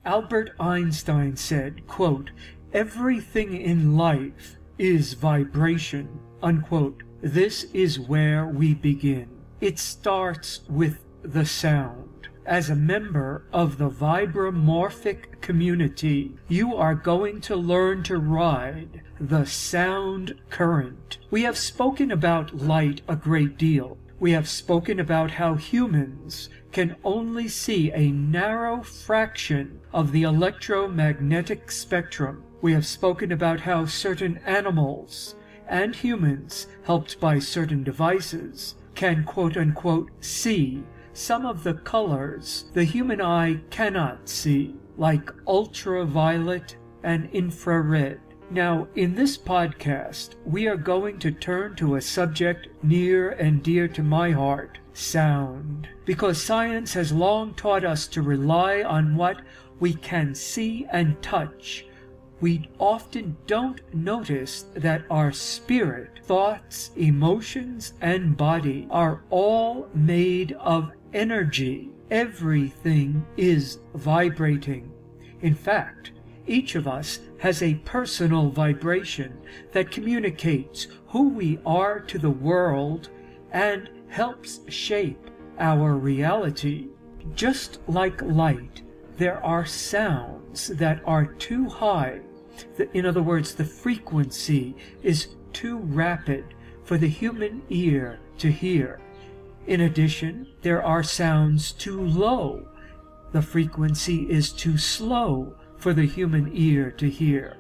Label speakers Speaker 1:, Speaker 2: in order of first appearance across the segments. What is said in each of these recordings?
Speaker 1: Albert Einstein said, quote, "Everything in life is vibration," unquote. This is where we begin. It starts with the sound. As a member of the VibraMorphic Community, you are going to learn to ride the sound current. We have spoken about light a great deal. We have spoken about how humans can only see a narrow fraction of the electromagnetic spectrum. We have spoken about how certain animals and humans, helped by certain devices, can quote-unquote see some of the colors the human eye cannot see, like ultraviolet and infrared. Now, in this podcast, we are going to turn to a subject near and dear to my heart, sound. Because science has long taught us to rely on what we can see and touch, we often don't notice that our spirit, thoughts, emotions, and body are all made of energy. Everything is vibrating. In fact, each of us has a personal vibration that communicates who we are to the world and helps shape our reality. Just like light, there are sounds that are too high. In other words, the frequency is too rapid for the human ear to hear. In addition, there are sounds too low. The frequency is too slow for the human ear to hear.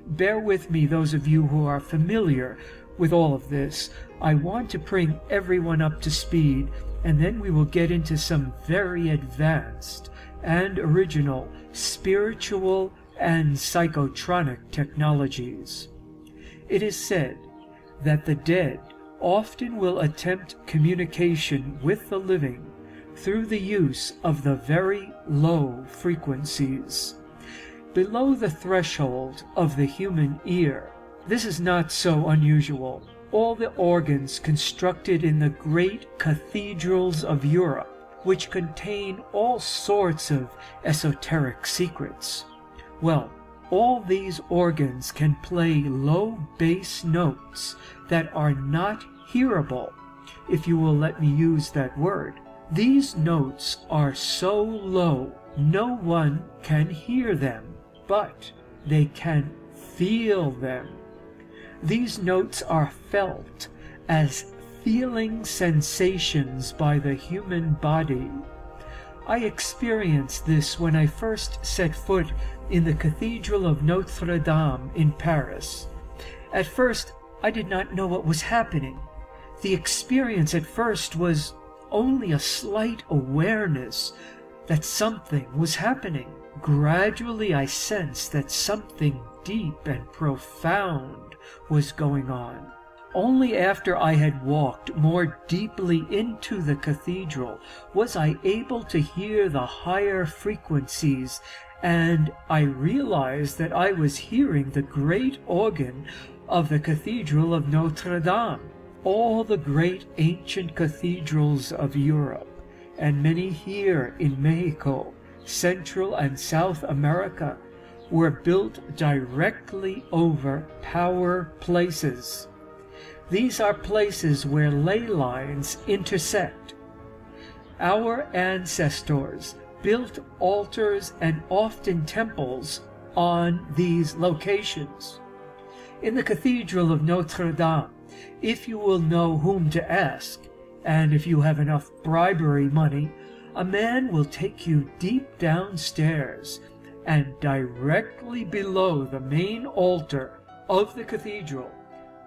Speaker 1: Bear with me, those of you who are familiar with all of this. I want to bring everyone up to speed, and then we will get into some very advanced and original spiritual and psychotronic technologies. It is said that the dead often will attempt communication with the living through the use of the very low frequencies, below the threshold of the human ear. This is not so unusual. All the organs constructed in the great cathedrals of Europe, which contain all sorts of esoteric secrets, well, all these organs can play low bass notes that are not hearable, if you will let me use that word. These notes are so low, no one can hear them, but they can feel them. These notes are felt as feeling sensations by the human body. I experienced this when I first set foot in the Cathedral of Notre Dame in Paris. At first, I did not know what was happening. The experience at first was only a slight awareness that something was happening. Gradually, I sensed that something deep and profound was going on. Only after I had walked more deeply into the cathedral was I able to hear the higher frequencies, and I realized that I was hearing the great organ of the Cathedral of Notre Dame. All the great ancient cathedrals of Europe, and many here in Mexico, Central and South America, were built directly over power places. These are places where ley lines intersect. Our ancestors built altars and often temples on these locations. In the Cathedral of Notre Dame, if you will know whom to ask, and if you have enough bribery money, a man will take you deep downstairs, and directly below the main altar of the cathedral,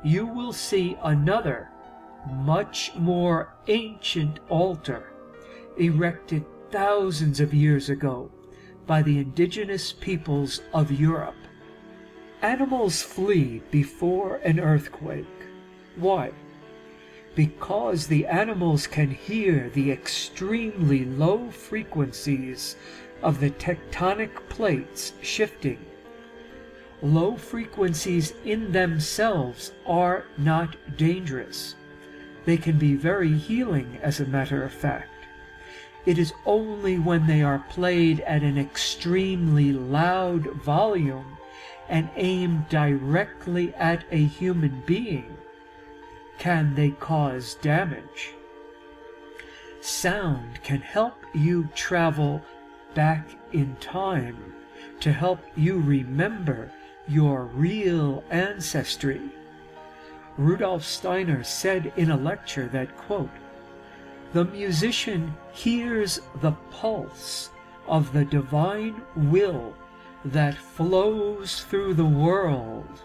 Speaker 1: you will see another, much more ancient altar, erected thousands of years ago by the indigenous peoples of Europe. Animals flee before an earthquake. Why? Because the animals can hear the extremely low frequencies of the tectonic plates shifting. Low frequencies in themselves are not dangerous. They can be very healing, as a matter of fact. It is only when they are played at an extremely loud volume and aimed directly at a human being can they cause damage. Sound can help you travel back in time to help you remember your real ancestry. Rudolf Steiner said in a lecture that, quote, "The musician hears the pulse of the divine will that flows through the world.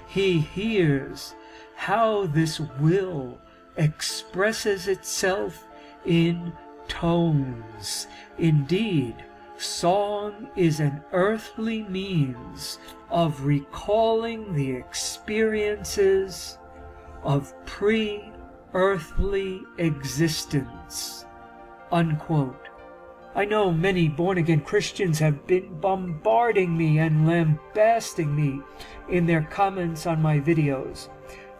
Speaker 1: He hears how this will expresses itself in tones. Indeed, song is an earthly means of recalling the experiences of pre-earthly existence." Unquote. I know many born-again Christians have been bombarding me and lambasting me in their comments on my videos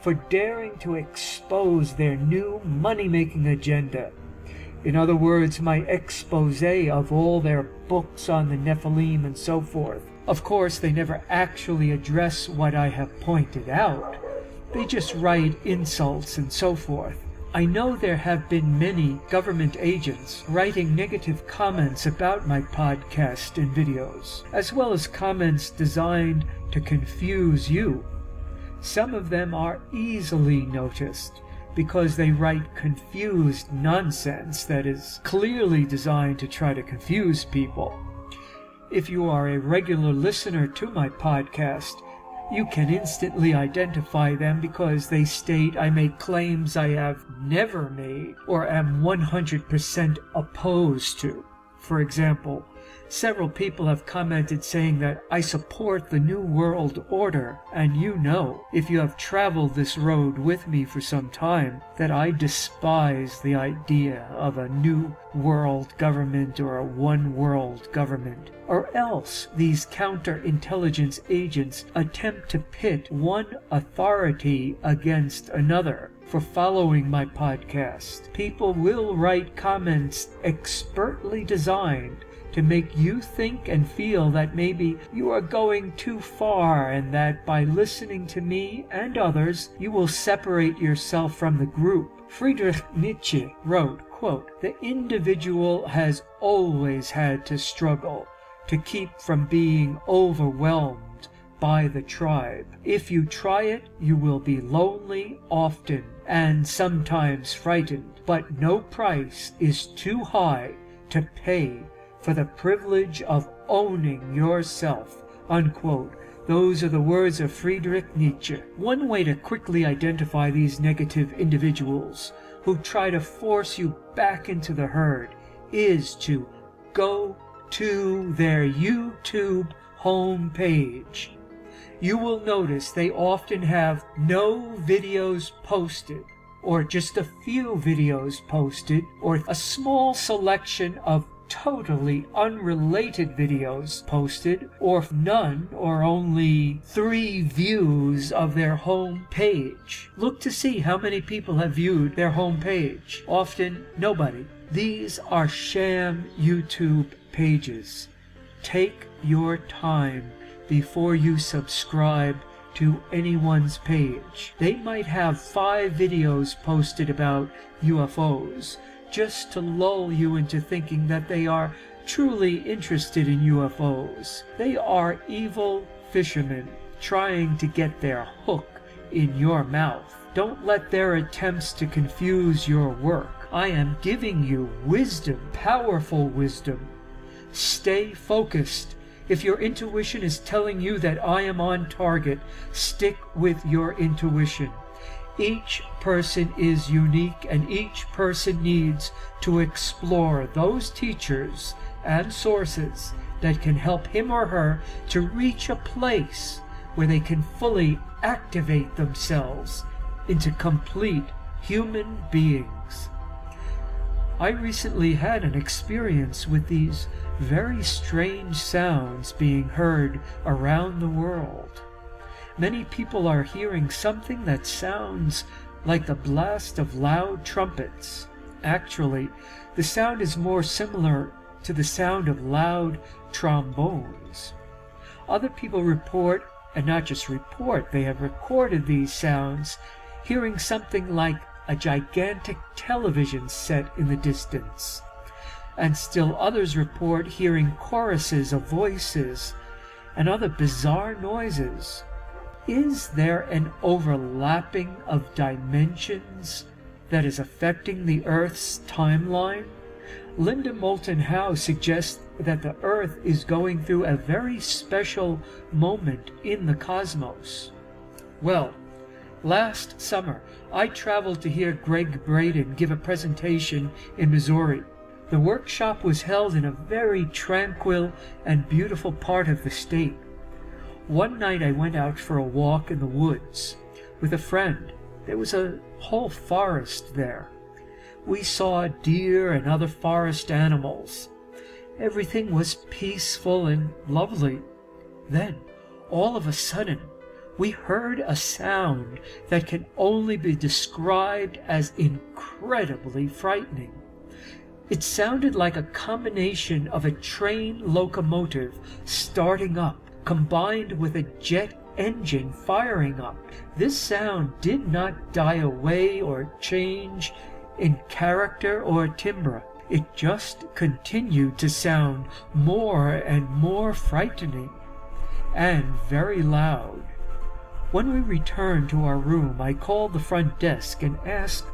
Speaker 1: for daring to expose their new money-making agenda. In other words, my expose of all their books on the Nephilim and so forth. Of course, they never actually address what I have pointed out. They just write insults and so forth. I know there have been many government agents writing negative comments about my podcast and videos, as well as comments designed to confuse you. Some of them are easily noticed because they write confused nonsense that is clearly designed to try to confuse people. If you are a regular listener to my podcast, you can instantly identify them because they state I make claims I have never made or am 100% opposed to. For example, several people have commented saying that I support the New World Order, and you know, if you have traveled this road with me for some time, that I despise the idea of a new world government or a one world government. Or else these counterintelligence agents attempt to pit one authority against another. For following my podcast, people will write comments expertly designed to make you think and feel that maybe you are going too far and that by listening to me and others, you will separate yourself from the group. Friedrich Nietzsche wrote, quote, "The individual has always had to struggle to keep from being overwhelmed by the tribe. If you try it, you will be lonely often and sometimes frightened, but no price is too high to pay for the privilege of owning yourself." Unquote. Those are the words of Friedrich Nietzsche. One way to quickly identify these negative individuals who try to force you back into the herd is to go to their YouTube homepage. You will notice they often have no videos posted, or just a few videos posted, or a small selection of totally unrelated videos posted, or none or only 3 views of their home page. Look to see how many people have viewed their home page. Often nobody. These are sham YouTube pages. Take your time before you subscribe to anyone's page. They might have 5 videos posted about UFOs just to lull you into thinking that they are truly interested in UFOs. They are evil fishermen trying to get their hook in your mouth. Don't let their attempts to confuse your work. I am giving you wisdom, powerful wisdom. Stay focused. If your intuition is telling you that I am on target, stick with your intuition. Each person is unique, and each person needs to explore those teachers and sources that can help him or her to reach a place where they can fully activate themselves into complete human beings. I recently had an experience with these very strange sounds being heard around the world. Many people are hearing something that sounds like the blast of loud trumpets, Actually, the sound is more similar to the sound of loud trombones. Other people report, and not just report, they have recorded these sounds, hearing something like a gigantic television set in the distance. And still others report hearing choruses of voices and other bizarre noises. Is there an overlapping of dimensions that is affecting the Earth's timeline? Linda Moulton Howe suggests that the Earth is going through a very special moment in the cosmos. Well, last summer I traveled to hear Greg Braden give a presentation in Missouri. The workshop was held in a very tranquil and beautiful part of the state. One night I went out for a walk in the woods with a friend. There was a whole forest there. We saw deer and other forest animals. Everything was peaceful and lovely. Then, all of a sudden, we heard a sound that can only be described as incredibly frightening. It sounded like a combination of a train locomotive starting up, combined with a jet engine firing up. This sound did not die away or change in character or timbre. It just continued to sound more and more frightening and very loud. When we returned to our room, I called the front desk and asked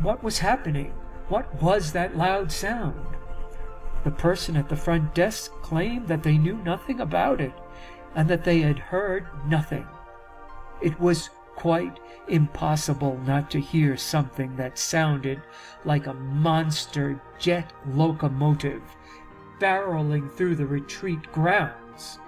Speaker 1: what was happening. What was that loud sound? The person at the front desk claimed that they knew nothing about it and that they had heard nothing. It was quite impossible not to hear something that sounded like a monster jet locomotive barreling through the retreat grounds.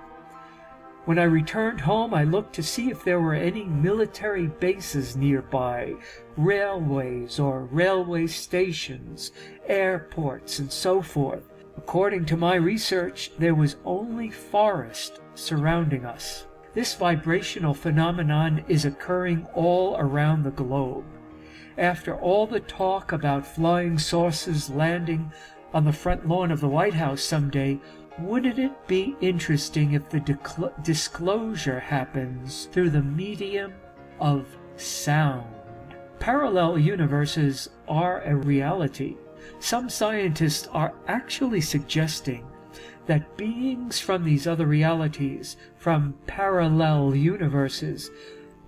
Speaker 1: When I returned home, I looked to see if there were any military bases nearby, railways or railway stations, airports, and so forth. According to my research, there was only forest surrounding us. This vibrational phenomenon is occurring all around the globe. After all the talk about flying saucers landing on the front lawn of the White House someday, wouldn't it be interesting if the disclosure happens through the medium of sound? Parallel universes are a reality. Some scientists are actually suggesting that beings from these other realities, from parallel universes,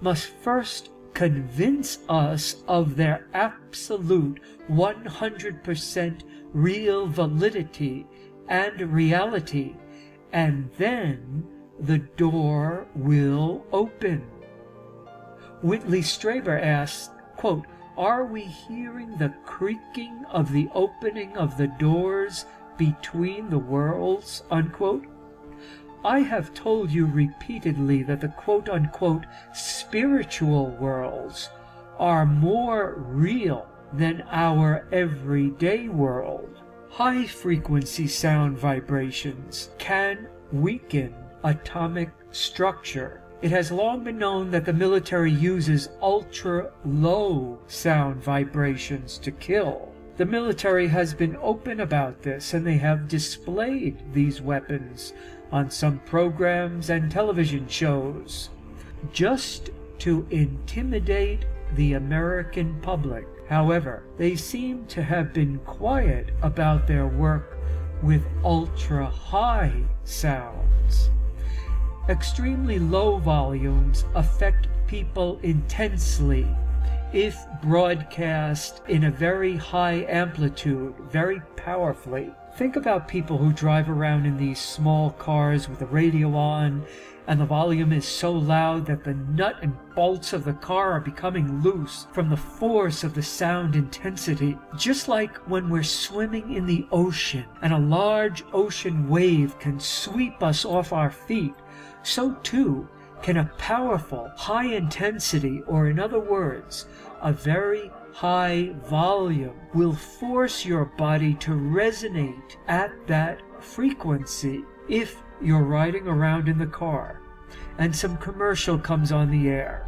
Speaker 1: must first convince us of their absolute 100% real validity and reality, and then the door will open. Whitley Strieber asks, quote, "Are we hearing the creaking of the opening of the doors between the worlds?" Unquote. I have told you repeatedly that the quote-unquote spiritual worlds are more real than our everyday world. High-frequency sound vibrations can weaken atomic structure. It has long been known that the military uses ultra-low sound vibrations to kill. The military has been open about this, and they have displayed these weapons on some programs and television shows, just to intimidate the American public. However, they seem to have been quiet about their work with ultra-high sounds. Extremely low volumes affect people intensely if broadcast in a very high amplitude, very powerfully. Think about people who drive around in these small cars with the radio on, and the volume is so loud that the nut and bolts of the car are becoming loose from the force of the sound intensity. Just like when we're swimming in the ocean and a large ocean wave can sweep us off our feet, so too can a powerful, high intensity, or in other words, a very high volume, will force your body to resonate at that frequency. If you're riding around in the car and some commercial comes on the air,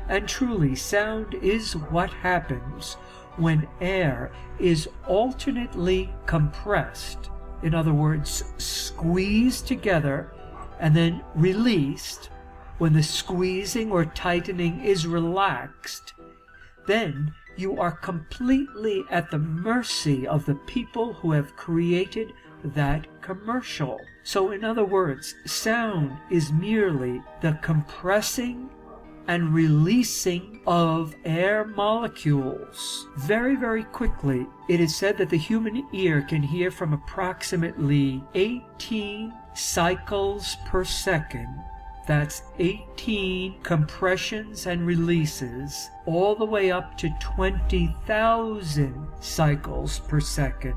Speaker 1: and truly sound is what happens when air is alternately compressed, in other words, squeezed together and then released, when the squeezing or tightening is relaxed, then you are completely at the mercy of the people who have created that commercial. So in other words, sound is merely the compressing and releasing of air molecules very, very quickly. It is said that the human ear can hear from approximately 18 cycles per second. That's 18 compressions and releases, all the way up to 20,000 cycles per second,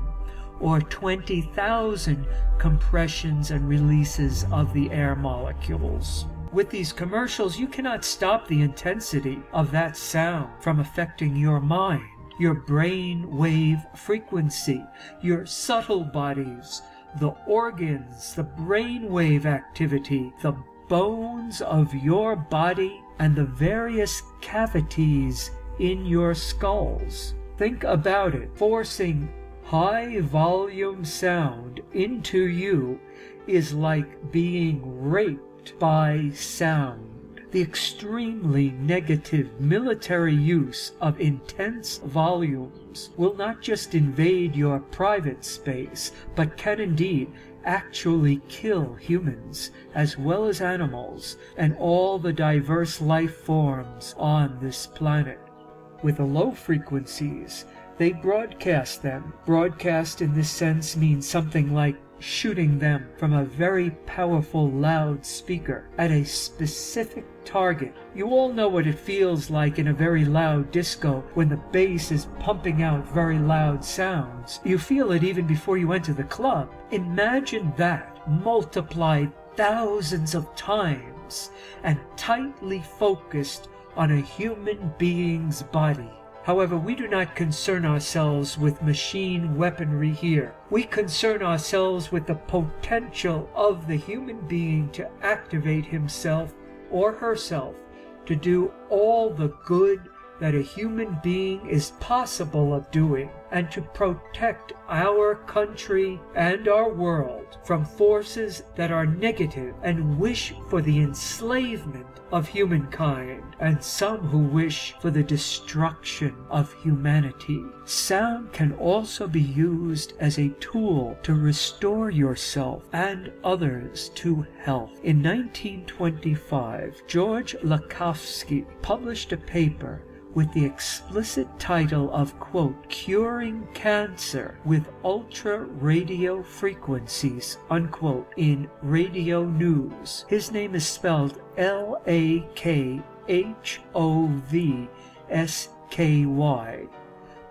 Speaker 1: or 20,000 compressions and releases of the air molecules. With these commercials, you cannot stop the intensity of that sound from affecting your mind, your brain wave frequency, your subtle bodies, the organs, the brain wave activity, the bones of your body, and the various cavities in your skulls. Think about it. Forcing high volume sound into you is like being raped by sound. The extremely negative military use of intense volumes will not just invade your private space, but can indeed actually kill humans as well as animals and all the diverse life forms on this planet. With the low frequencies, they broadcast them. Broadcast in this sense means something like shooting them from a very powerful loudspeaker at a specific target. You all know what it feels like in a very loud disco when the bass is pumping out very loud sounds. You feel it even before you enter the club. Imagine that multiplied thousands of times and tightly focused on a human being's body. However, we do not concern ourselves with machine weaponry here. We concern ourselves with the potential of the human being to activate himself or herself to do all the good that a human being is possible of doing, and to protect our country and our world from forces that are negative and wish for the enslavement of humankind, and some who wish for the destruction of humanity. Sound can also be used as a tool to restore yourself and others to health. In 1925, George Lakhovsky published a paper with the explicit title of, quote, Curing Cancer with Ultra Radio Frequencies, unquote, in Radio News. His name is spelled Lakhovsky.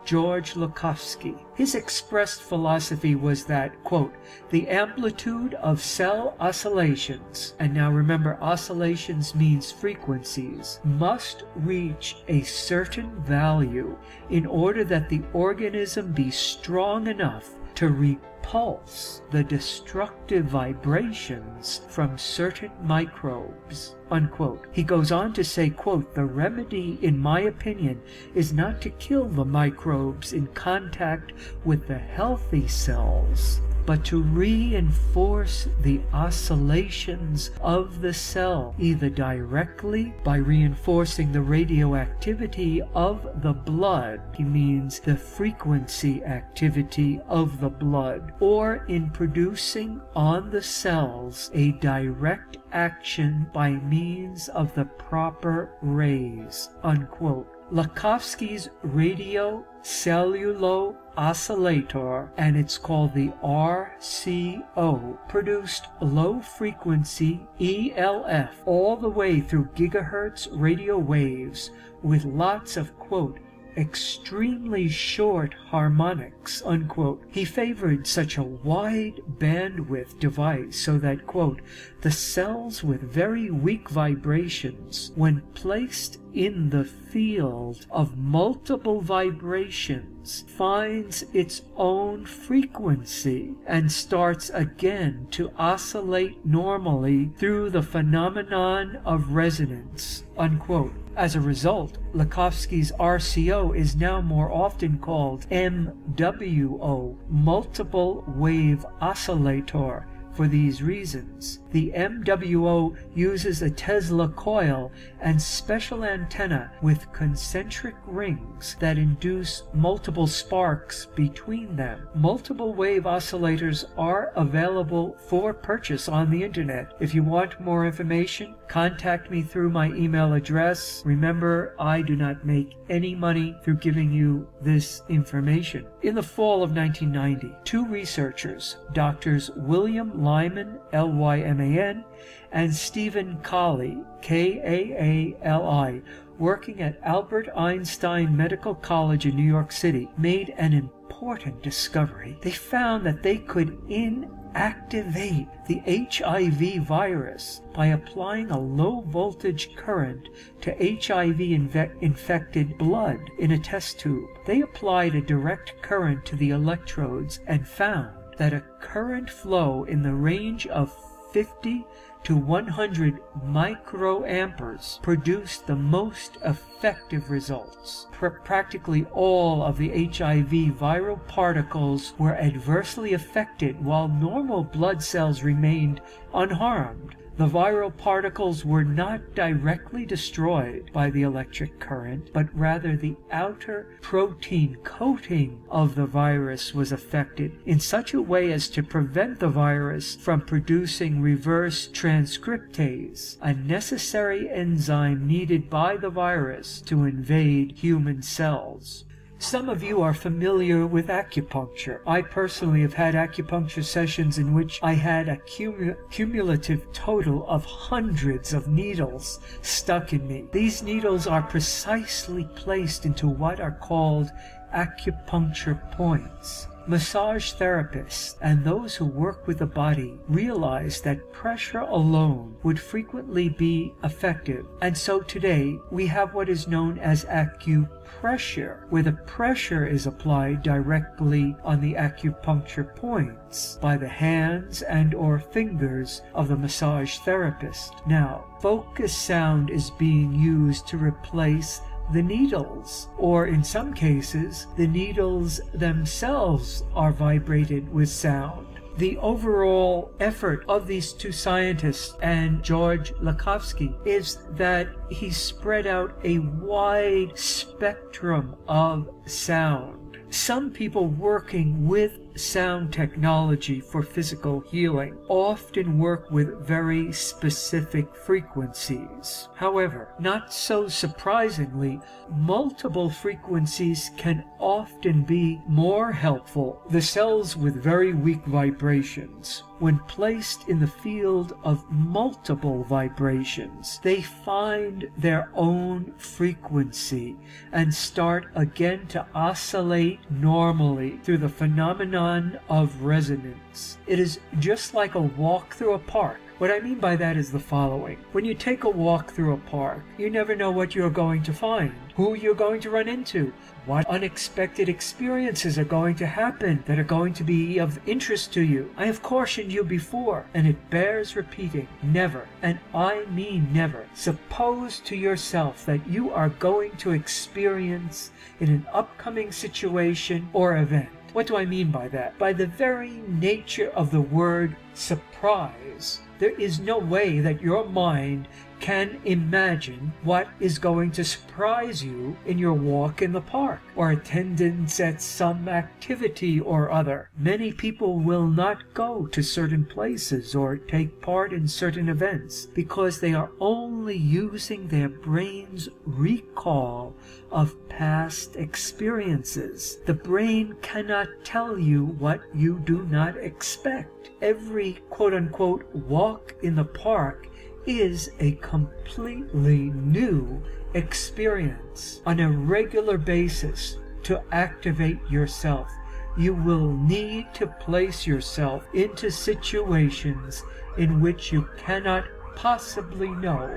Speaker 1: George Lakhovsky. His expressed philosophy was that, quote, the amplitude of cell oscillations, and now remember oscillations means frequencies, must reach a certain value in order that the organism be strong enough to repulse the destructive vibrations from certain microbes, unquote. He goes on to say, quote, the remedy, in my opinion, is not to kill the microbes in contact with the healthy cells, but to reinforce the oscillations of the cell, either directly by reinforcing the radioactivity of the blood, he means the frequency activity of the blood, or in producing on the cells a direct action by means of the proper rays, unquote. Lakhovsky's radiocellular oscillator, and it's called the RCO, produced low-frequency ELF all the way through gigahertz radio waves with lots of, quote, extremely short harmonics, unquote. He favored such a wide bandwidth device so that, quote, the cells with very weak vibrations, when placed in the field of multiple vibrations finds its own frequency and starts again to oscillate normally through the phenomenon of resonance, unquote. As a result, Lakhovsky's RCO is now more often called MWO, multiple wave oscillator, for these reasons. The MWO uses a Tesla coil and special antenna with concentric rings that induce multiple sparks between them. Multiple wave oscillators are available for purchase on the internet. If you want more information, contact me through my email address. Remember, I do not make any money through giving you this information. In the fall of 1990, two researchers, Drs. William Lyman, Lyman, and Stephen Kaali, Kaali, working at Albert Einstein Medical College in New York City, made an important discovery. They found that they could inactivate the HIV virus by applying a low-voltage current to HIV-infected blood in a test tube. They applied a direct current to the electrodes and found that a current flow in the range of 50 to 100 microamperes produced the most effective results. Practically all of the HIV viral particles were adversely affected while normal blood cells remained unharmed. The viral particles were not directly destroyed by the electric current, but rather the outer protein coating of the virus was affected in such a way as to prevent the virus from producing reverse transcriptase, a necessary enzyme needed by the virus to invade human cells. Some of you are familiar with acupuncture. I personally have had acupuncture sessions in which I had a cumulative total of hundreds of needles stuck in me. These needles are precisely placed into what are called acupuncture points. Massage therapists and those who work with the body realize that pressure alone would frequently be effective, and so today we have what is known as acupressure, where the pressure is applied directly on the acupuncture points by the hands and or fingers of the massage therapist. Now, focused sound is being used to replace the needles, or in some cases, the needles themselves are vibrated with sound. The overall effort of these two scientists and George Lakhovsky is that he spread out a wide spectrum of sound. Some people working with sound technology for physical healing often work with very specific frequencies. However, not so surprisingly, multiple frequencies can often be more helpful. The cells with very weak vibrations, when placed in the field of multiple vibrations, they find their own frequency and start again to oscillate normally through the phenomenon of resonance. It is just like a walk through a park. What I mean by that is the following. When you take a walk through a park, you never know what you're going to find, who you're going to run into, what unexpected experiences are going to happen that are going to be of interest to you. I have cautioned you before, and it bears repeating. Never, and I mean never, suppose to yourself that you are going to experience in an upcoming situation or event. What do I mean by that? By the very nature of the word surprise, there is no way that your mind can imagine what is going to surprise you in your walk in the park or attendance at some activity or other. Many people will not go to certain places or take part in certain events because they are only using their brain's recall of past experiences. The brain cannot tell you what you do not expect. Every quote-unquote walk in the park is a completely new experience. On a regular basis, to activate yourself, you will need to place yourself into situations in which you cannot possibly know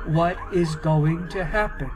Speaker 1: what is going to happen.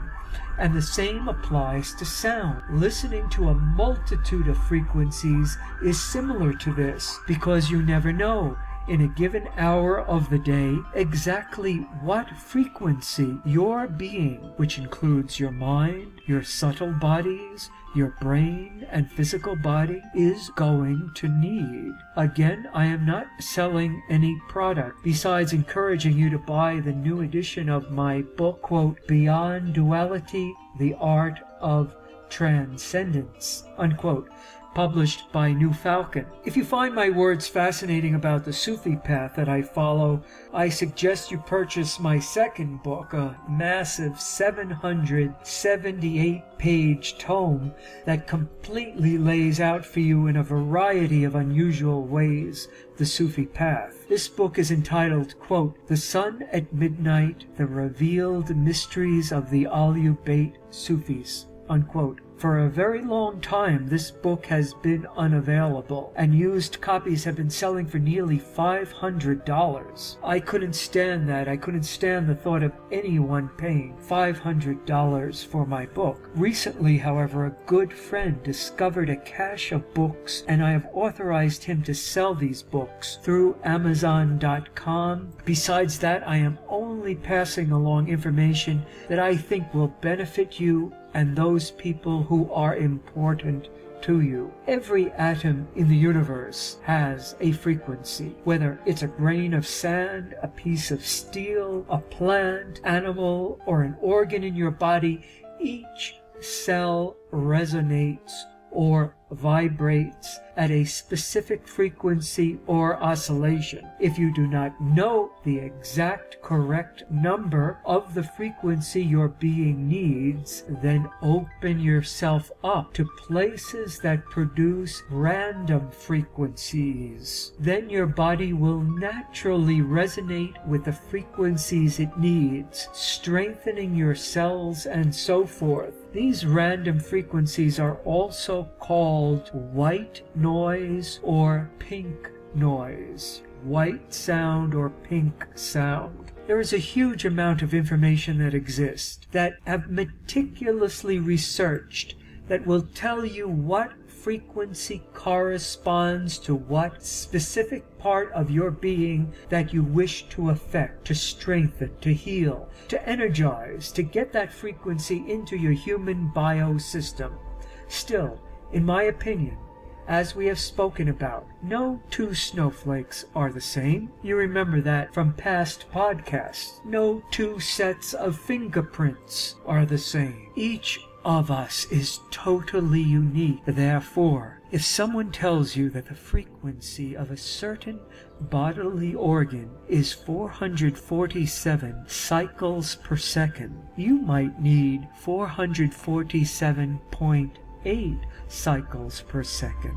Speaker 1: And the same applies to sound. Listening to a multitude of frequencies is similar to this, because you never know in a given hour of the day exactly what frequency your being, which includes your mind, your subtle bodies, your brain and physical body, is going to need. Again, I am not selling any product, besides encouraging you to buy the new edition of my book, quote, Beyond Duality, The Art of Transcendence, unquote, published by New Falcon. If you find my words fascinating about the Sufi path that I follow, I suggest you purchase my second book, a massive 778-page tome that completely lays out for you in a variety of unusual ways the Sufi path. This book is entitled, quote, The Sun at Midnight, The Revealed Mysteries of the Ahlul-Bayt Sufis, unquote. For a very long time, this book has been unavailable, and used copies have been selling for nearly $500. I couldn't stand that. I couldn't stand the thought of anyone paying $500 for my book. Recently, however, a good friend discovered a cache of books, and I have authorized him to sell these books through Amazon.com. Besides that, I am only passing along information that I think will benefit you and those people who are important to you. Every atom in the universe has a frequency, whether it's a grain of sand, a piece of steel, a plant, animal, or an organ in your body. Each cell resonates or vibrates at a specific frequency or oscillation. If you do not know the exact correct number of the frequency your being needs, then open yourself up to places that produce random frequencies. Then your body will naturally resonate with the frequencies it needs, strengthening your cells and so forth. These random frequencies are also called white noise or pink noise. White sound or pink sound. There is a huge amount of information that exists that I've meticulously researched that will tell you what frequency corresponds to what specific part of your being that you wish to affect, to strengthen, to heal, to energize, to get that frequency into your human biosystem. Still, in my opinion, as we have spoken about, no two snowflakes are the same. You remember that from past podcasts. No two sets of fingerprints are the same. Each of us is totally unique. Therefore, if someone tells you that the frequency of a certain bodily organ is 447 cycles per second, you might need 447.8 cycles per second.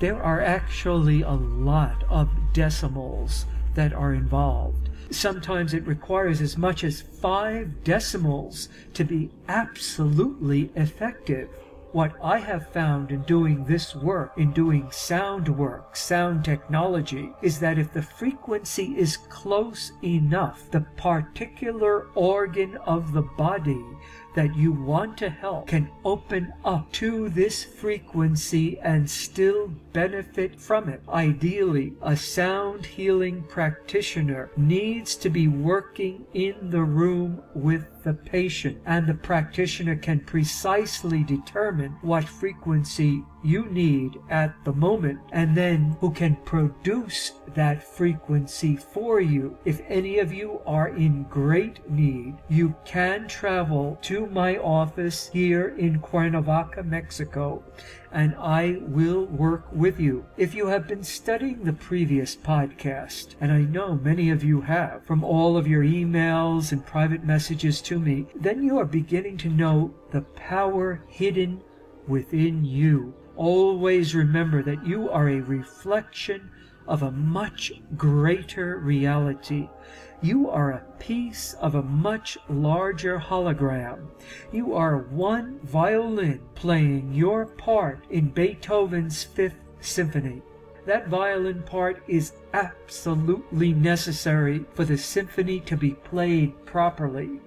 Speaker 1: There are actually a lot of decimals that are involved. Sometimes it requires as much as 5 decimals to be absolutely effective. What I have found in doing this work, in doing sound work, sound technology, is that if the frequency is close enough, the particular organ of the body that you want to help can open up to this frequency and still benefit from it. Ideally, a sound healing practitioner needs to be working in the room with the patient, and the practitioner can precisely determine what frequency you need at the moment, and then who can produce that frequency for you. If any of you are in great need, you can travel to my office here in Cuernavaca, Mexico, and I will work with you. If you have been studying the previous podcast, and I know many of you have, from all of your emails and private messages to me, then you are beginning to know the power hidden within you. Always remember that you are a reflection of a much greater reality. You are a piece of a much larger hologram. You are one violin playing your part in Beethoven's 5th Symphony. That violin part is absolutely necessary for the symphony to be played properly.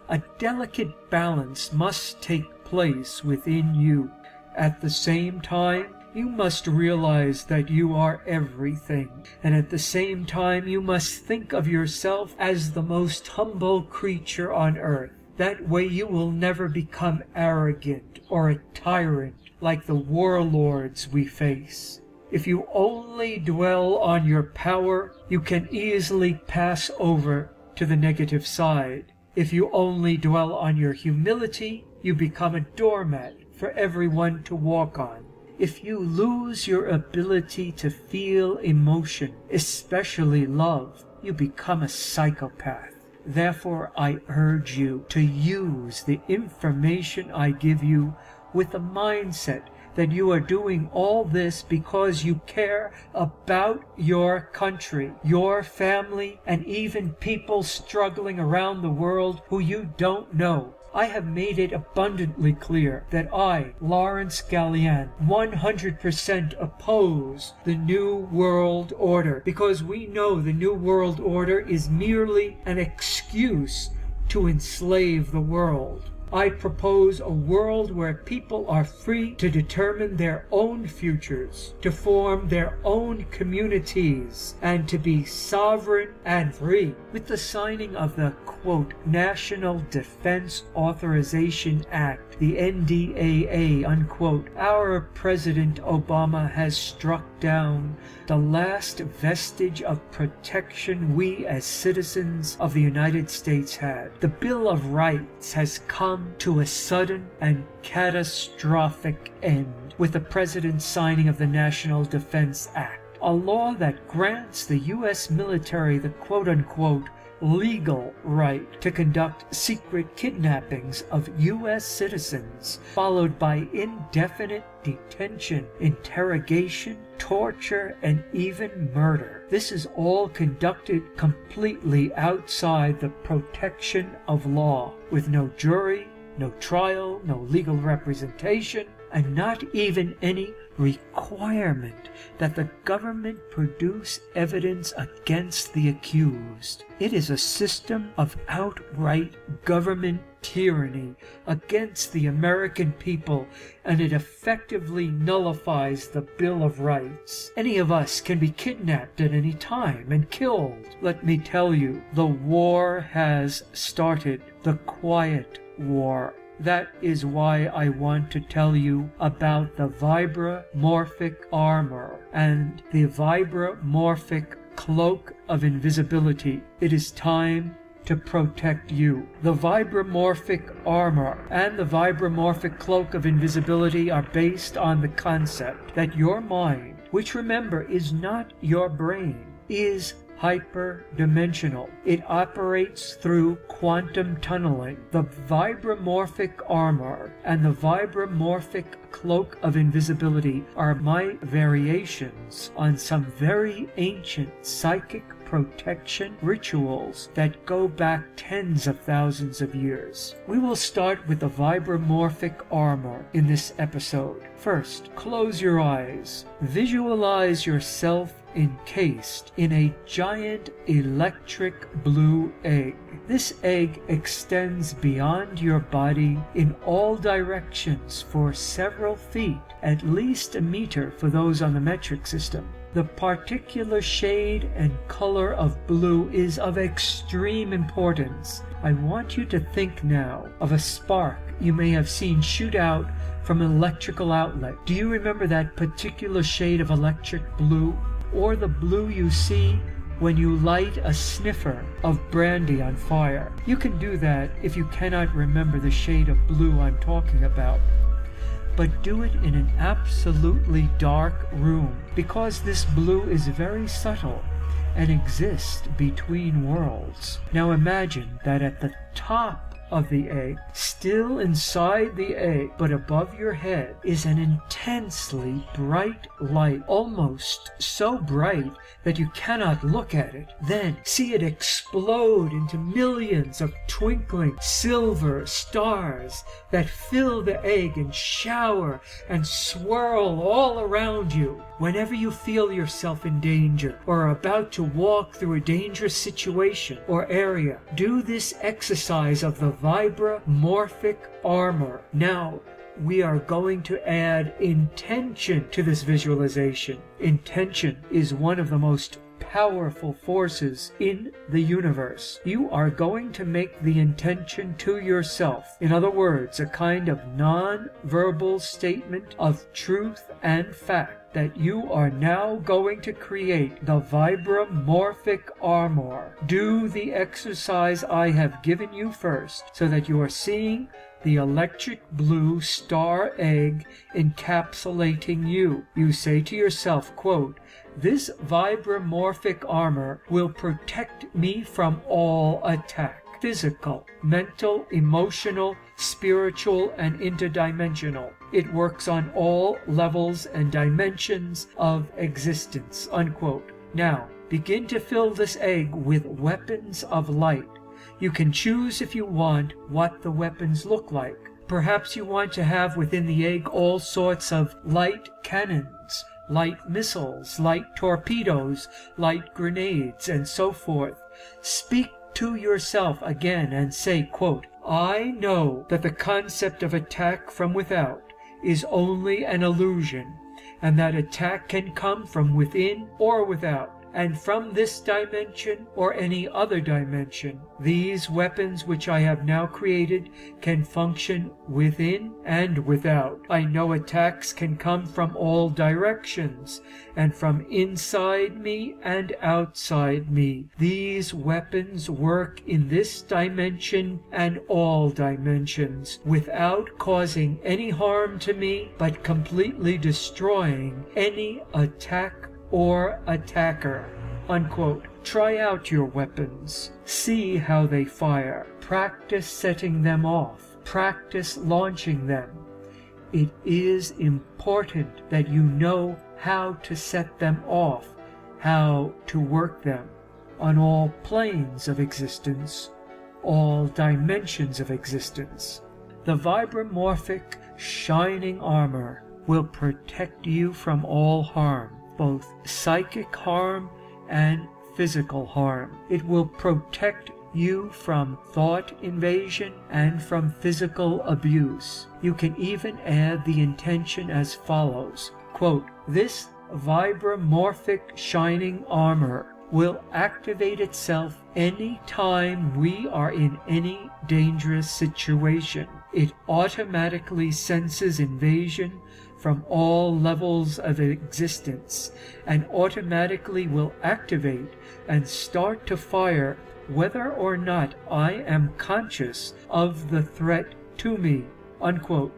Speaker 1: A delicate balance must take place within you. At the same time, you must realize that you are everything, and at the same time you must think of yourself as the most humble creature on earth. That way you will never become arrogant or a tyrant like the warlords we face. If you only dwell on your power, you can easily pass over to the negative side. If you only dwell on your humility, you become a doormat for everyone to walk on. If you lose your ability to feel emotion, especially love, you become a psychopath. Therefore, I urge you to use the information I give you with the mindset that you are doing all this because you care about your country, your family, and even people struggling around the world who you don't know. I have made it abundantly clear that I, Laurence Galian, 100% oppose the New World Order, because we know the New World Order is merely an excuse to enslave the world. I propose a world where people are free to determine their own futures, to form their own communities, and to be sovereign and free. With the signing of the, quote, National Defense Authorization Act, the NDAA, unquote, our President Obama has struck down the last vestige of protection we as citizens of the United States had. The Bill of Rights has come to a sudden and catastrophic end with the President's signing of the National Defense Act, a law that grants the U.S. military the quote-unquote legal right to conduct secret kidnappings of U.S. citizens, followed by indefinite detention, interrogation, torture, and even murder. This is all conducted completely outside the protection of law, with no jury, no trial, no legal representation, and not even any requirement that the government produce evidence against the accused. It is a system of outright government tyranny against the American people, and it effectively nullifies the Bill of Rights. Any of us can be kidnapped at any time and killed. Let me tell you, the war has started, the quiet war. That is why I want to tell you about the VibraMorphic armor and the VibraMorphic cloak of invisibility. It is time to protect you. The VibraMorphic armor and the VibraMorphic cloak of invisibility are based on the concept that your mind, which remember is not your brain, is hyperdimensional. It operates through quantum tunneling. The VibraMorphic armor and the VibraMorphic cloak of invisibility are my variations on some very ancient psychic protection rituals that go back tens of thousands of years. We will start with the VibraMorphic armor in this episode. First, close your eyes. Visualize yourself encased in a giant electric blue egg. This egg extends beyond your body in all directions for several feet, at least a meter for those on the metric system. The particular shade and color of blue is of extreme importance. I want you to think now of a spark you may have seen shoot out from an electrical outlet. Do you remember that particular shade of electric blue? Or the blue you see when you light a sniffer of brandy on fire? You can do that if you cannot remember the shade of blue I'm talking about. But do it in an absolutely dark room, because this blue is very subtle and exists between worlds. Now imagine that at the top of the egg, Still inside the egg, but above your head, is an intensely bright light, almost so bright that you cannot look at it. Then see it explode into millions of twinkling silver stars that fill the egg and shower and swirl all around you. Whenever you feel yourself in danger or are about to walk through a dangerous situation or area, do this exercise of the VibraMorphic armor. Now, we are going to add intention to this visualization. Intention is one of the most powerful forces in the universe. You are going to make the intention to yourself. In other words, a kind of non-verbal statement of truth and fact that you are now going to create the VibraMorphic armor. Do the exercise I have given you first, so that you are seeing the electric blue star egg encapsulating you. You say to yourself, quote, "This VibraMorphic armor will protect me from all attack. Physical, mental, emotional, spiritual, and interdimensional. It works on all levels and dimensions of existence." Unquote. Now, begin to fill this egg with weapons of light. You can choose if you want what the weapons look like. Perhaps you want to have within the egg all sorts of light cannons, light missiles, light torpedoes, light grenades, and so forth. Speak to yourself again and say, quote, "I know that the concept of attack from without is only an illusion, and that attack can come from within or without, and from this dimension or any other dimension. These weapons which I have now created can function within and without. I know attacks can come from all directions, and from inside me and outside me. These weapons work in this dimension and all dimensions, without causing any harm to me, but completely destroying any attack or attacker." Unquote. Try out your weapons. See how they fire. Practice setting them off. Practice launching them. It is important that you know how to set them off, how to work them on all planes of existence, all dimensions of existence. The VibraMorphic shining armor will protect you from all harm, both psychic harm and physical harm. It will protect you from thought invasion and from physical abuse. You can even add the intention as follows, quote, "This VibraMorphic shining armor will activate itself any time we are in any dangerous situation. It automatically senses invasion from all levels of existence, and automatically will activate and start to fire whether or not I am conscious of the threat to me." Unquote.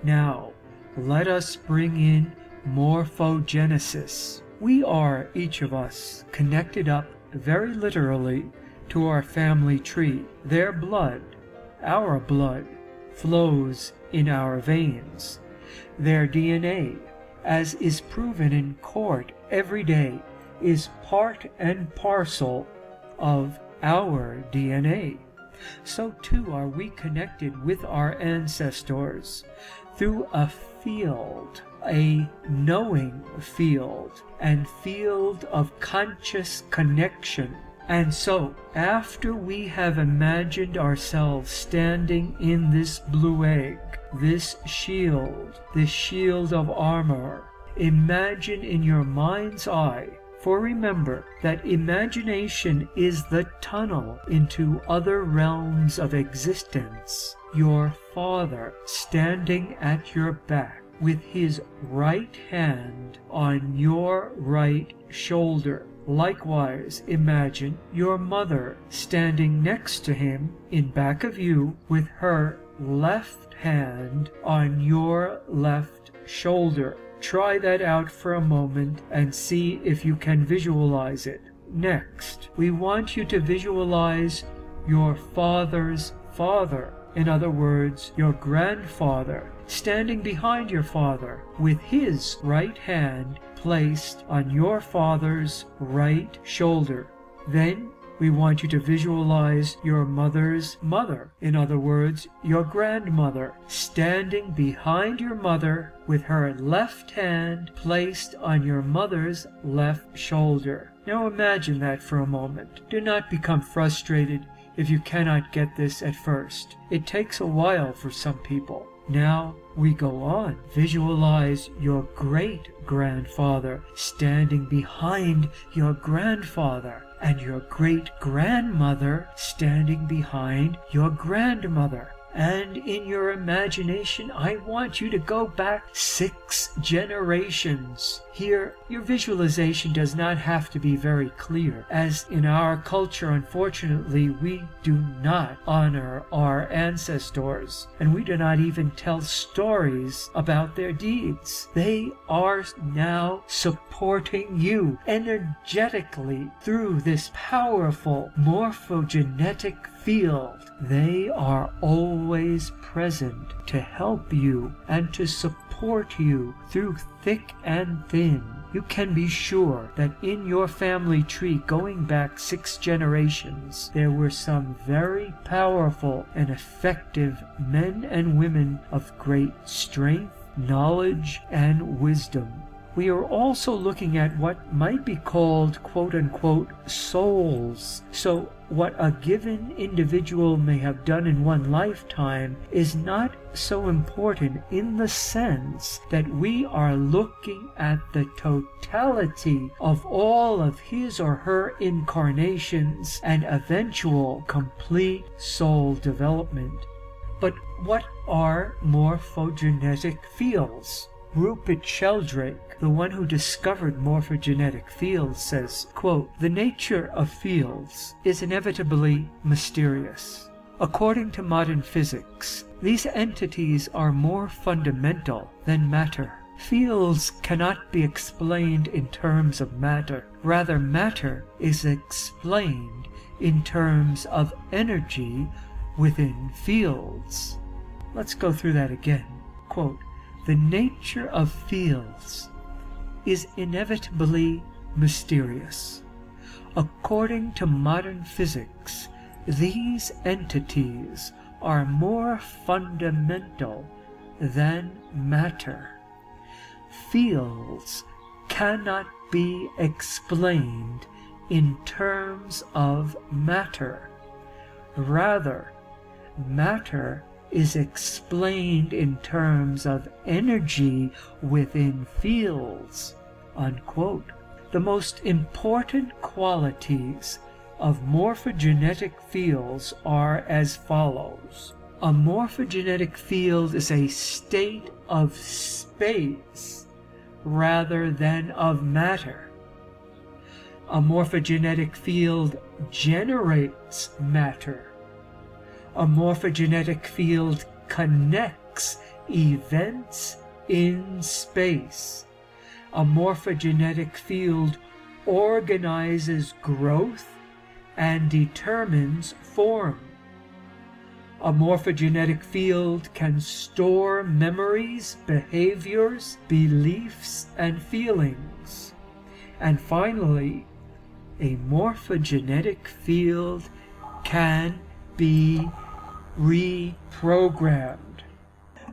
Speaker 1: Now, let us bring in morphogenesis. We are, each of us, connected up very literally to our family tree. Their blood, our blood, flows in our veins. Their DNA, as is proven in court every day, is part and parcel of our DNA. So too are we connected with our ancestors through a field, a knowing field, and field of conscious connection. And so, after we have imagined ourselves standing in this blue egg, this shield of armor, imagine in your mind's eye, for remember that imagination is the tunnel into other realms of existence, your Father standing at your back with his right hand on your right shoulder. Likewise, imagine your mother standing next to him in back of you with her left hand on your left shoulder. Try that out for a moment and see if you can visualize it. Next, we want you to visualize your father's father in other words, your grandfather, standing behind your father, with his right hand placed on your father's right shoulder. Then we want you to visualize your mother's mother, in other words, your grandmother, standing behind your mother with her left hand placed on your mother's left shoulder. Now imagine that for a moment. Do not become frustrated if you cannot get this at first. It takes a while for some people. Now we go on. Visualize your great-grandfather standing behind your grandfather, and your great-grandmother standing behind your grandmother. And in your imagination, I want you to go back 6 generations. Here, your visualization does not have to be very clear, as in our culture, unfortunately, we do not honor our ancestors, and we do not even tell stories about their deeds. They are now supporting you energetically through this powerful morphogenetic field. They are always present to help you and to support you through thick and thin. You can be sure that in your family tree, going back 6 generations, there were some very powerful and effective men and women of great strength, knowledge, and wisdom. We are also looking at what might be called quote-unquote souls. So what a given individual may have done in one lifetime is not so important, in the sense that we are looking at the totality of all of his or her incarnations and eventual complete soul development. But what are morphogenetic fields? Rupert Sheldrake, the one who discovered morphogenetic fields, says, quote, "The nature of fields is inevitably mysterious. According to modern physics, these entities are more fundamental than matter. Fields cannot be explained in terms of matter. Rather, matter is explained in terms of energy within fields." Let's go through that again. Quote, "The nature of fields is inevitably mysterious. According to modern physics, these entities are more fundamental than matter. Fields cannot be explained in terms of matter. Rather, matter is explained in terms of energy within fields." Unquote. The most important qualities of morphogenetic fields are as follows. A morphogenetic field is a state of space rather than of matter. A morphogenetic field generates matter. A morphogenetic field connects events in space. A morphogenetic field organizes growth and determines form. A morphogenetic field can store memories, behaviors, beliefs, and feelings. And finally, a morphogenetic field can be reprogrammed.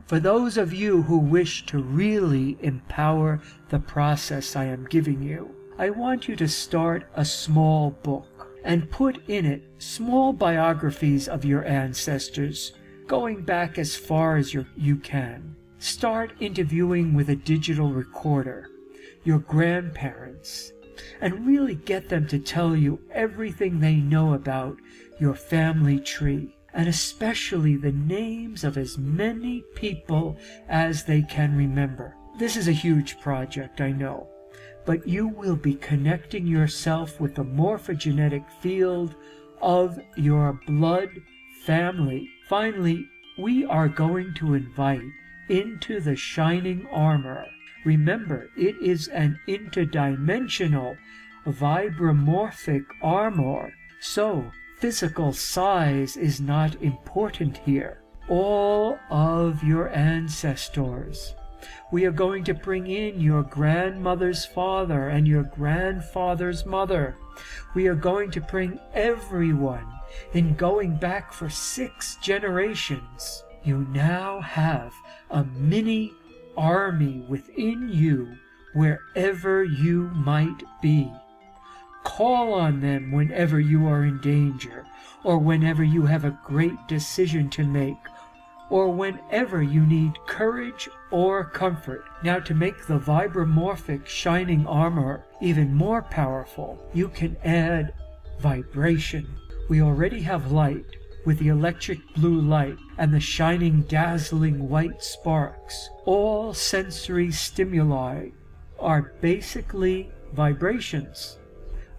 Speaker 1: For those of you who wish to really empower the process I am giving you, I want you to start a small book and put in it small biographies of your ancestors, going back as far as you can. Start interviewing with a digital recorder your grandparents, and really get them to tell you everything they know about your family tree, and especially the names of as many people as they can remember. This is a huge project, I know, but you will be connecting yourself with the morphogenetic field of your blood family. Finally, we are going to invite into the shining armor. Remember, it is an interdimensional VibraMorphic armor, so physical size is not important here. all of your ancestors. We are going to bring in your grandmother's father and your grandfather's mother. We are going to bring everyone in, going back for 6 generations. You now have a mini army within you wherever you might be. Call on them whenever you are in danger, or whenever you have a great decision to make, or whenever you need courage or comfort. Now, to make the VibraMorphic shining armor even more powerful, you can add vibration. We already have light with the electric blue light and the shining, dazzling white sparks. All sensory stimuli are basically vibrations.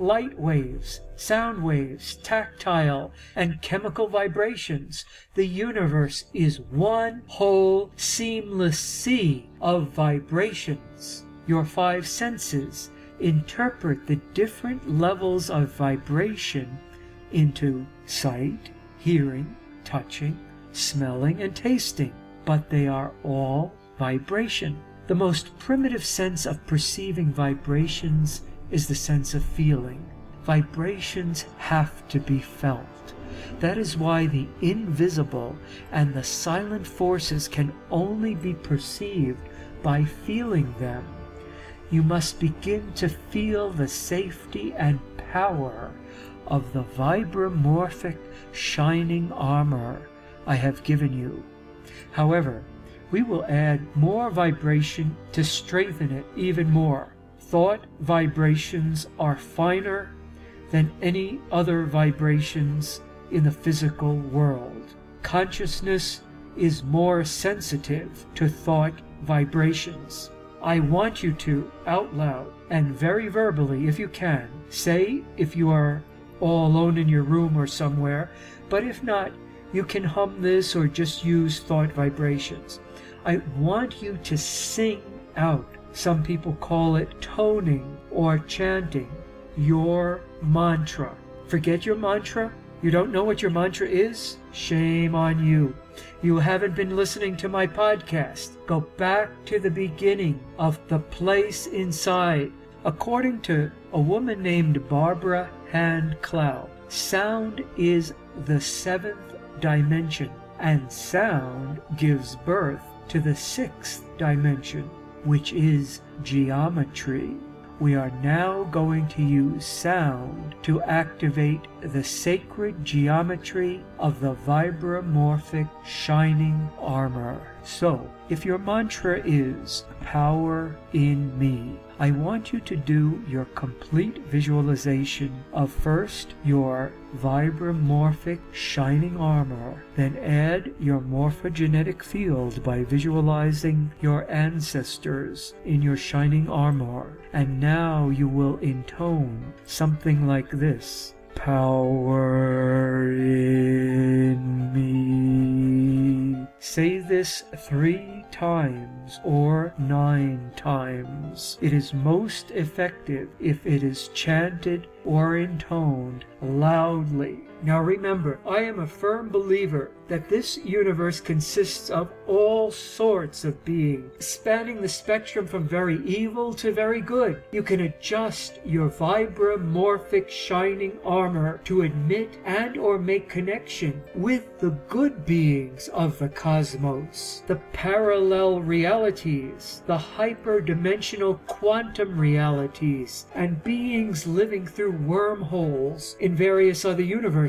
Speaker 1: Light waves, sound waves, tactile and chemical vibrations. The universe is one whole seamless sea of vibrations. Your 5 senses interpret the different levels of vibration into sight, hearing, touching, smelling, and tasting, but they are all vibration. The most primitive sense of perceiving vibrations is the sense of feeling. Vibrations have to be felt. That is why the invisible and the silent forces can only be perceived by feeling them. You must begin to feel the safety and power of the VibraMorphic shining armor I have given you. However, we will add more vibration to strengthen it even more. Thought vibrations are finer than any other vibrations in the physical world. Consciousness is more sensitive to thought vibrations. I want you to, out loud and very verbally if you can, say if you are all alone in your room or somewhere, but if not, you can hum this or just use thought vibrations. I want you to sing out. Some people call it toning or chanting your mantra. Forget your mantra? You don't know what your mantra is? Shame on you. You haven't been listening to my podcast. Go back to the beginning of the place inside. According to a woman named Barbara Hand Cloud, sound is the 7th dimension, and sound gives birth to the 6th dimension, which is geometry. We are now going to use sound to activate the sacred geometry of the VibraMorphic shining armor. So, if your mantra is power in me, I want you to do your complete visualization of first your VibraMorphic shining armor, then add your morphogenetic field by visualizing your ancestors in your shining armor, and now you will intone something like this: power in me. Say this 3 times or 9 times. It is most effective if it is chanted or intoned loudly. Now remember, I am a firm believer that this universe consists of all sorts of beings, spanning the spectrum from very evil to very good. You can adjust your VibraMorphic shining armor to admit and or make connection with the good beings of the cosmos, the parallel realities, the hyperdimensional quantum realities, and beings living through wormholes in various other universes.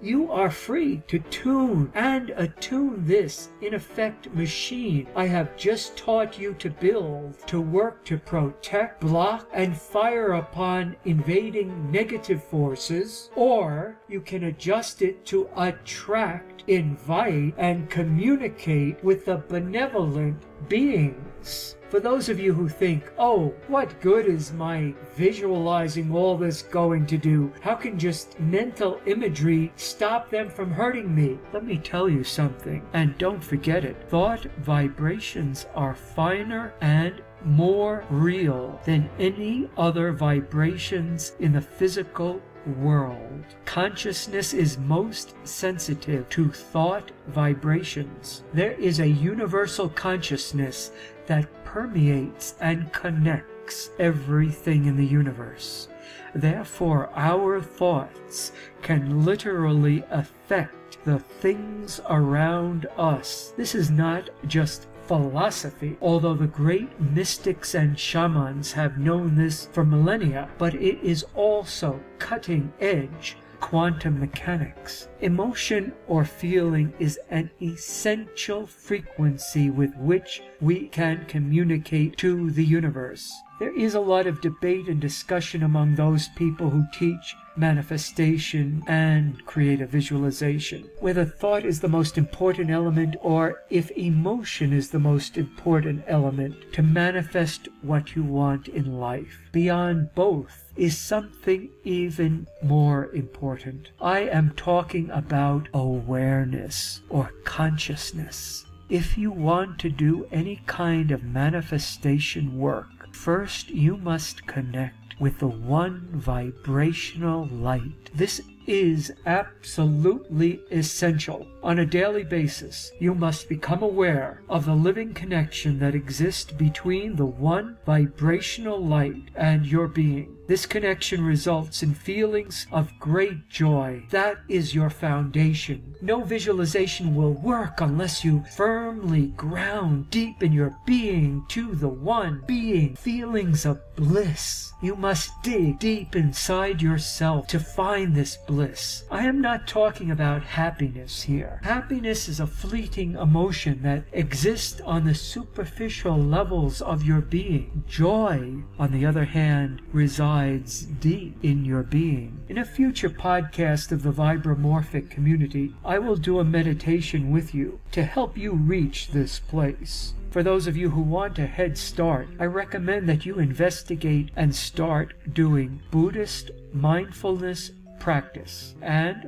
Speaker 1: You are free to tune and attune this, in effect, machine I have just taught you to build, to work to protect, block, and fire upon invading negative forces, or you can adjust it to attract, invite, and communicate with the benevolent beings. For those of you who think, oh, what good is my visualizing all this going to do? How can just mental imagery stop them from hurting me? Let me tell you something, and don't forget it. Thought vibrations are finer and more real than any other vibrations in the physical world. Consciousness is most sensitive to thought vibrations. There is a universal consciousness that permeates and connects everything in the universe. Therefore, our thoughts can literally affect the things around us. This is not just philosophy, although the great mystics and shamans have known this for millennia, but it is also cutting-edge quantum mechanics. Emotion or feeling is an essential frequency with which we can communicate to the universe. There is a lot of debate and discussion among those people who teach manifestation and creative visualization, whether thought is the most important element or if emotion is the most important element to manifest what you want in life. Beyond both is something even more important. I am talking about awareness or consciousness. If you want to do any kind of manifestation work, first you must connect with the one vibrational light. This is absolutely essential. On a daily basis, you must become aware of the living connection that exists between the one vibrational light and your being. This connection results in feelings of great joy. That is your foundation. No visualization will work unless you firmly ground deep in your being to the one being. Feelings of bliss. You must dig deep inside yourself to find this bliss. I am not talking about happiness here. Happiness is a fleeting emotion that exists on the superficial levels of your being. Joy, on the other hand, resides deep in your being. In a future podcast of the VibraMorphic Community, I will do a meditation with you to help you reach this place. For those of you who want a head start, I recommend that you investigate and start doing Buddhist mindfulness practice.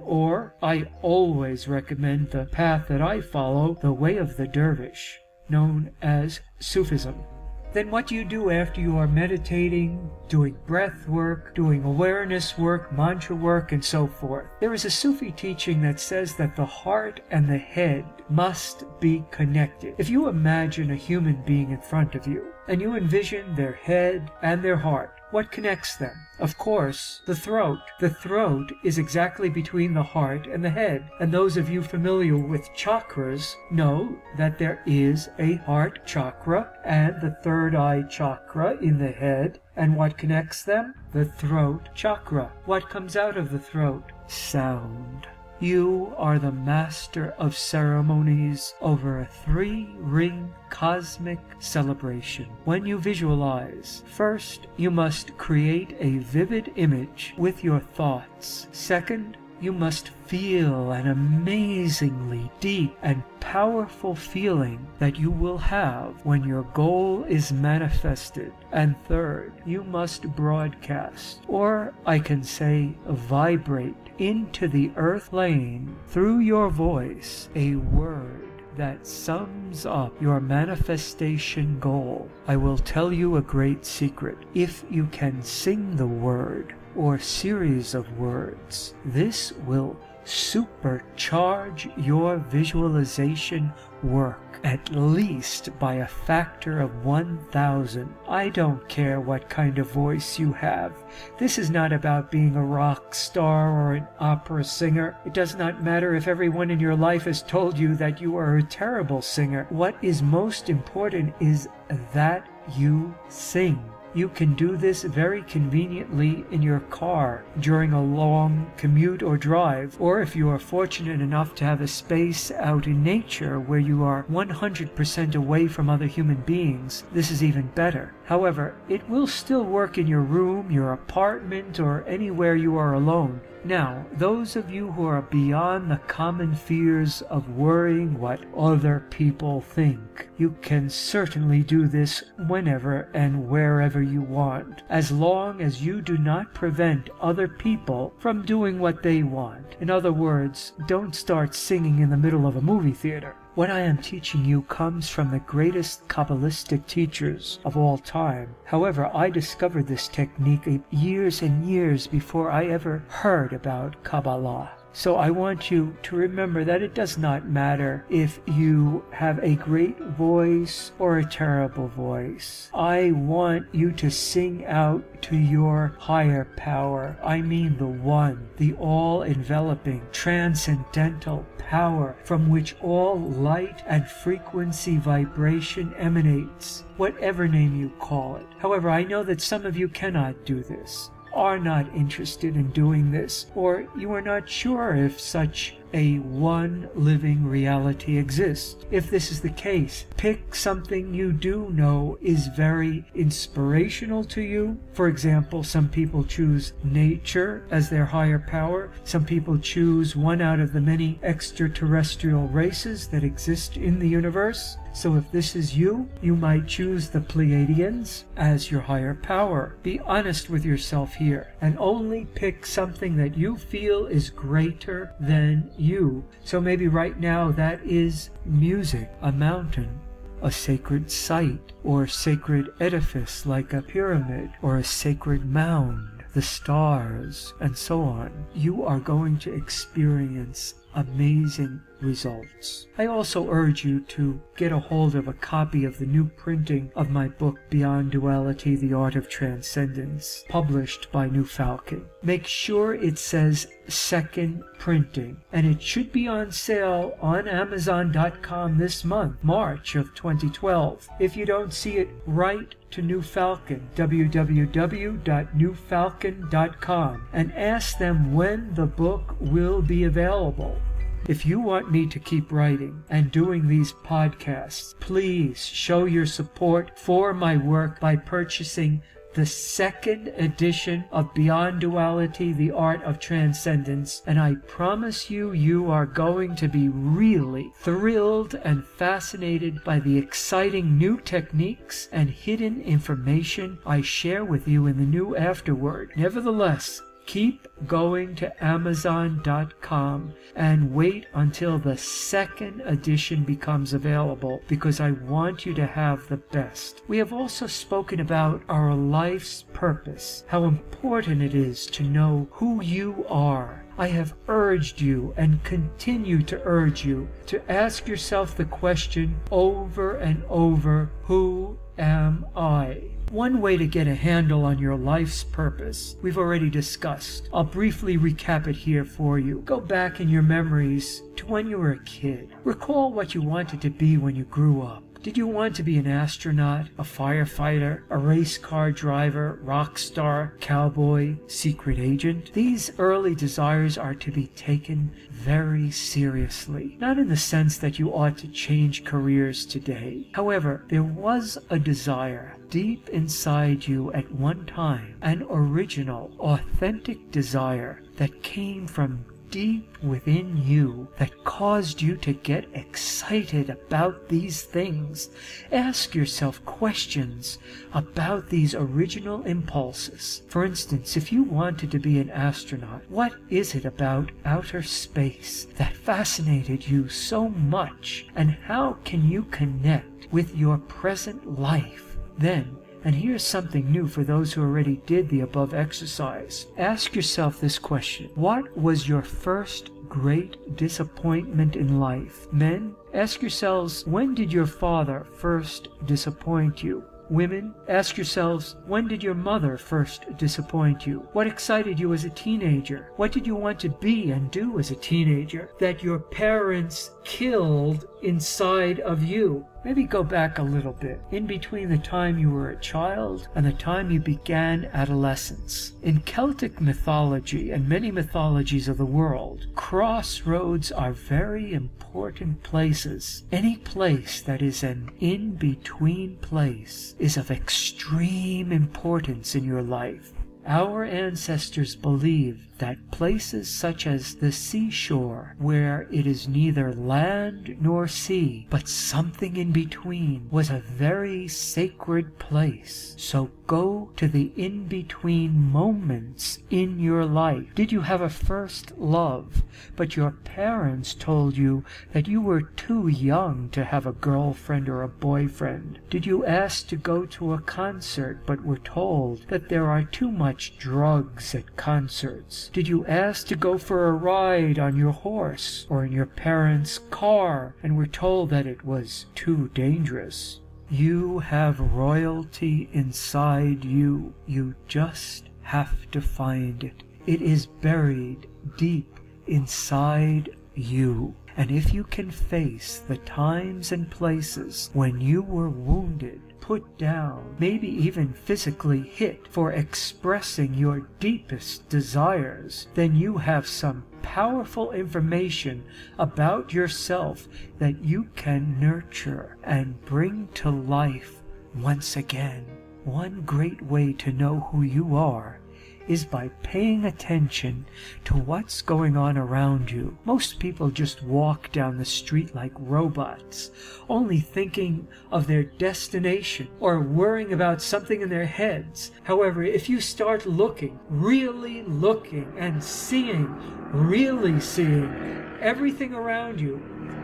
Speaker 1: Or I always recommend the path that I follow, the way of the dervish, known as Sufism. Then what do you do after you are meditating, doing breath work, doing awareness work, mantra work, and so forth? There is a Sufi teaching that says that the heart and the head must be connected. If you imagine a human being in front of you, and you envision their head and their heart, what connects them? Of course, the throat. The throat is exactly between the heart and the head. And those of you familiar with chakras know that there is a heart chakra and the third eye chakra in the head. And what connects them? The throat chakra. What comes out of the throat? Sound. You are the master of ceremonies over a 3-ring cosmic celebration. When you visualize, first you must create a vivid image with your thoughts. Second, you must feel an amazingly deep and powerful feeling that you will have when your goal is manifested. And third, you must broadcast, or I can say vibrate, into the earth plane through your voice a word that sums up your manifestation goal. I will tell you a great secret. If you can sing the word or series of words, this will supercharge your visualization work at least by a factor of 1,000. I don't care what kind of voice you have. This is not about being a rock star or an opera singer. It does not matter if everyone in your life has told you that you are a terrible singer. What is most important is that you sing. You can do this very conveniently in your car during a long commute or drive, or if you are fortunate enough to have a space out in nature where you are 100% away from other human beings, this is even better. However, it will still work in your room, your apartment, or anywhere you are alone. Now, those of you who are beyond the common fears of worrying what other people think, you can certainly do this whenever and wherever you want, as long as you do not prevent other people from doing what they want. In other words, don't start singing in the middle of a movie theater. What I am teaching you comes from the greatest Kabbalistic teachers of all time. However, I discovered this technique years and years before I ever heard about Kabbalah. So I want you to remember that it does not matter if you have a great voice or a terrible voice. I want you to sing out to your higher power. I mean the one, the all-enveloping, transcendental power from which all light and frequency vibration emanates, whatever name you call it. However, I know that some of you cannot do this, are not interested in doing this, or you are not sure if such a one living reality exists. If this is the case, pick something you do know is very inspirational to you. For example, some people choose nature as their higher power. Some people choose one out of the many extraterrestrial races that exist in the universe. So if this is you, you might choose the Pleiadians as your higher power. Be honest with yourself here, and only pick something that you feel is greater than you. So maybe right now that is music, a mountain, a sacred site, or sacred edifice like a pyramid, or a sacred mound, the stars, and so on. You are going to experience amazing results. I also urge you to get a hold of a copy of the new printing of my book Beyond Duality, The Art of Transcendence, published by New Falcon. Make sure it says second printing, and it should be on sale on Amazon.com this month, March of 2012. If you don't see it, write to New Falcon, www.newfalcon.com, and ask them when the book will be available. If you want me to keep writing and doing these podcasts, please show your support for my work by purchasing the second edition of Beyond Duality, The Art of Transcendence, and I promise you, you are going to be really thrilled and fascinated by the exciting new techniques and hidden information I share with you in the new afterword. Nevertheless, keep going to Amazon.com and wait until the second edition becomes available, because I want you to have the best. We have also spoken about our life's purpose, how important it is to know who you are. I have urged you and continue to urge you to ask yourself the question over and over, who am I? One way to get a handle on your life's purpose we've already discussed. I'll briefly recap it here for you. Go back in your memories to when you were a kid. Recall what you wanted to be when you grew up. Did you want to be an astronaut, a firefighter, a race car driver, rock star, cowboy, secret agent? These early desires are to be taken very seriously, not in the sense that you ought to change careers today. However, there was a desire deep inside you at one time, an original, authentic desire that came from deep within you that caused you to get excited about these things. Ask yourself questions about these original impulses. For instance, if you wanted to be an astronaut, what is it about outer space that fascinated you so much, and how can you connect with your present life? Then, and here's something new for those who already did the above exercise. Ask yourself this question. What was your first great disappointment in life? Men, ask yourselves, when did your father first disappoint you? Women, ask yourselves, when did your mother first disappoint you? What excited you as a teenager? What did you want to be and do as a teenager that your parents killed inside of you? Maybe go back a little bit, in between the time you were a child and the time you began adolescence. In Celtic mythology and many mythologies of the world, crossroads are very important places. Any place that is an in-between place is of extreme importance in your life. Our ancestors believed that places such as the seashore, where it is neither land nor sea, but something in between, was a very sacred place. So go to the in-between moments in your life. Did you have a first love, but your parents told you that you were too young to have a girlfriend or a boyfriend? Did you ask to go to a concert, but were told that there are too much drugs at concerts? Did you ask to go for a ride on your horse or in your parents' car and were told that it was too dangerous? You have royalty inside you. You just have to find it. It is buried deep inside you. And if you can face the times and places when you were wounded, put down, maybe even physically hit for expressing your deepest desires, then you have some powerful information about yourself that you can nurture and bring to life once again. One great way to know who you are is by paying attention to what's going on around you. Most people just walk down the street like robots, only thinking of their destination or worrying about something in their heads. However, if you start looking, really looking and seeing, really seeing everything around you,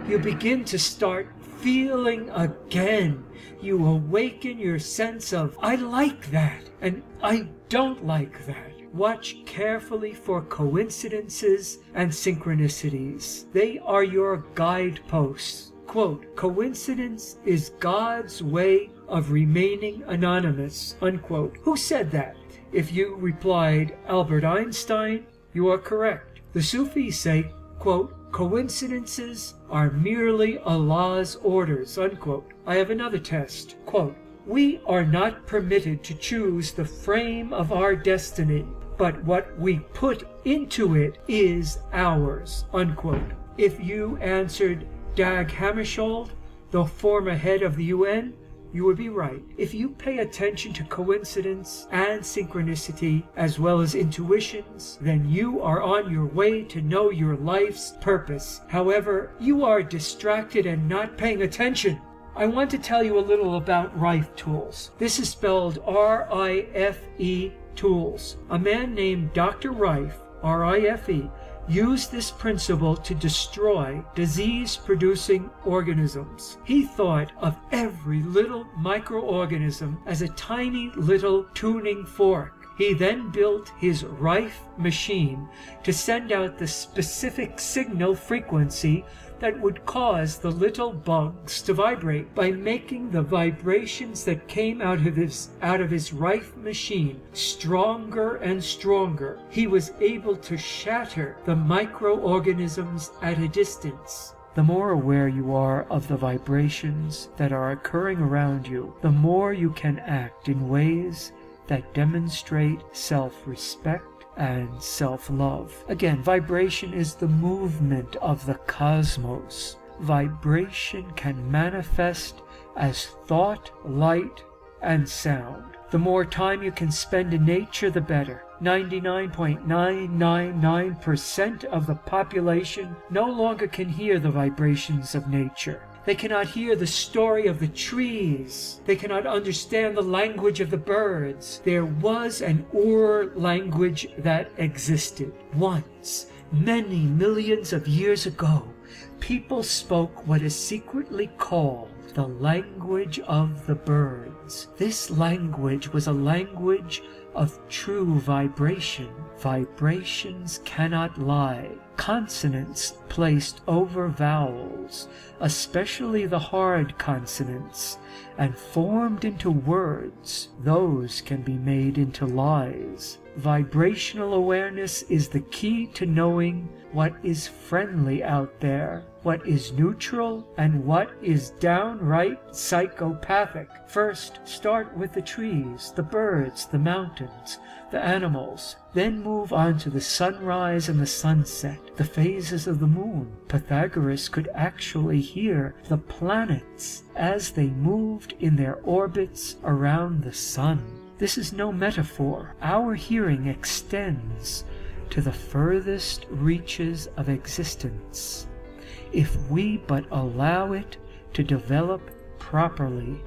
Speaker 1: you begin to start feeling again. You awaken your sense of, I like that, and I don't like that. Watch carefully for coincidences and synchronicities. They are your guideposts. Quote, coincidence is God's way of remaining anonymous, unquote. Who said that? If you replied Albert Einstein, you are correct. The Sufis say, quote, coincidences are merely Allah's orders, unquote. I have another test. Quote, we are not permitted to choose the frame of our destiny, but what we put into it is ours, unquote. If you answered Dag Hammarskjöld, the former head of the UN, you would be right. If you pay attention to coincidence and synchronicity, as well as intuitions, then you are on your way to know your life's purpose. However, you are distracted and not paying attention. I want to tell you a little about Rife Tools. This is spelled R-I-F-E Tools. A man named Dr. Rife, R-I-F-E, used this principle to destroy disease-producing organisms. He thought of every little microorganism as a tiny little tuning fork. He then built his Rife machine to send out the specific signal frequency that would cause the little bugs to vibrate. By making the vibrations that came out of his Rife machine stronger and stronger, he was able to shatter the microorganisms at a distance. The more aware you are of the vibrations that are occurring around you, the more you can act in ways that demonstrate self-respect and self-love. Again, vibration is the movement of the cosmos. Vibration can manifest as thought, light, and sound. The more time you can spend in nature, the better. 99.999% of the population no longer can hear the vibrations of nature. They cannot hear the story of the trees. They cannot understand the language of the birds. There was an Ur language that existed. Once, many millions of years ago, people spoke what is secretly called the language of the birds. This language was a language of true vibration. Vibrations cannot lie. Consonants placed over vowels, especially the hard consonants, and formed into words, those can be made into lies. Vibrational awareness is the key to knowing what is friendly out there, what is neutral, and what is downright psychopathic. First, start with the trees, the birds, the mountains, the animals. Then move on to the sunrise and the sunset, the phases of the moon. Pythagoras could actually hear the planets as they moved in their orbits around the sun. This is no metaphor. Our hearing extends to the furthest reaches of existence, if we but allow it to develop properly.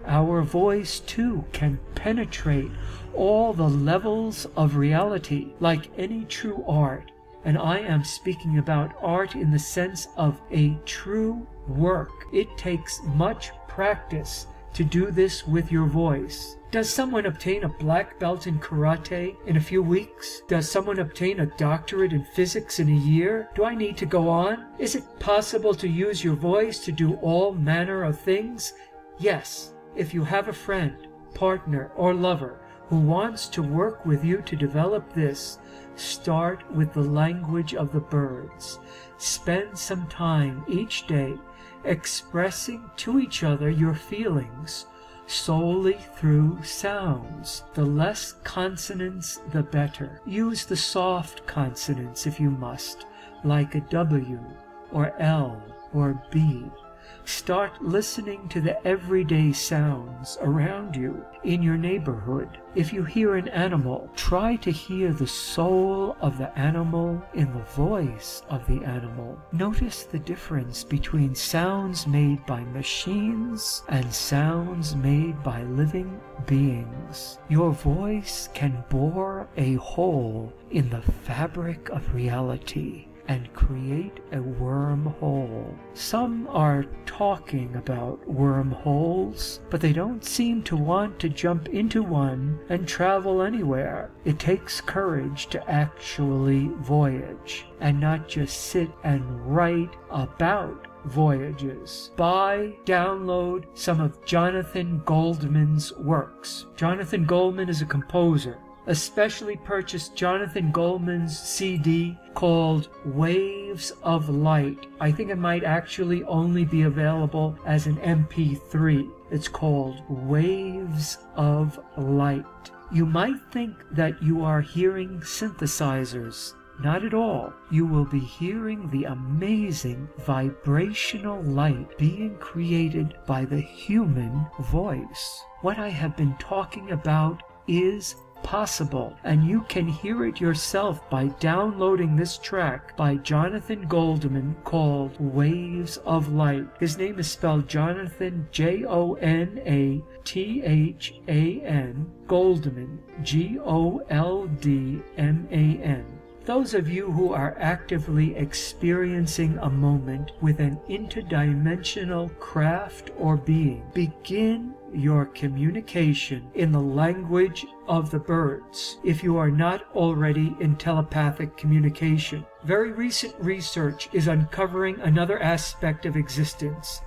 Speaker 1: Our voice, too, can penetrate all the levels of reality like any true art. And I am speaking about art in the sense of a true work. It takes much practice to do this with your voice. Does someone obtain a black belt in karate in a few weeks? Does someone obtain a doctorate in physics in a year? Do I need to go on? Is it possible to use your voice to do all manner of things? Yes. If you have a friend, partner, or lover who wants to work with you to develop this, start with the language of the birds. Spend some time each day expressing to each other your feelings solely through sounds. The less consonants, the better. Use the soft consonants if you must, like a W or L or B. Start listening to the everyday sounds around you in your neighborhood. If you hear an animal, try to hear the soul of the animal in the voice of the animal. Notice the difference between sounds made by machines and sounds made by living beings. Your voice can bore a hole in the fabric of reality and create a wormhole. Some are talking about wormholes, but they don't seem to want to jump into one and travel anywhere. It takes courage to actually voyage, and not just sit and write about voyages. Download some of Jonathan Goldman's works. Jonathan Goldman is a composer. Especially purchased Jonathan Goldman's CD called Waves of Light. I think it might actually only be available as an MP3. It's called Waves of Light. You might think that you are hearing synthesizers. Not at all. You will be hearing the amazing vibrational light being created by the human voice. What I have been talking about is possible, and you can hear it yourself by downloading this track by Jonathan Goldman called Waves of Light. His name is spelled Jonathan, Jonathan, Goldman, Goldman. Those of you who are actively experiencing a moment with an interdimensional craft or being, begin your communication in the language of the birds, if you are not already in telepathic communication. Very recent research is uncovering another aspect of existence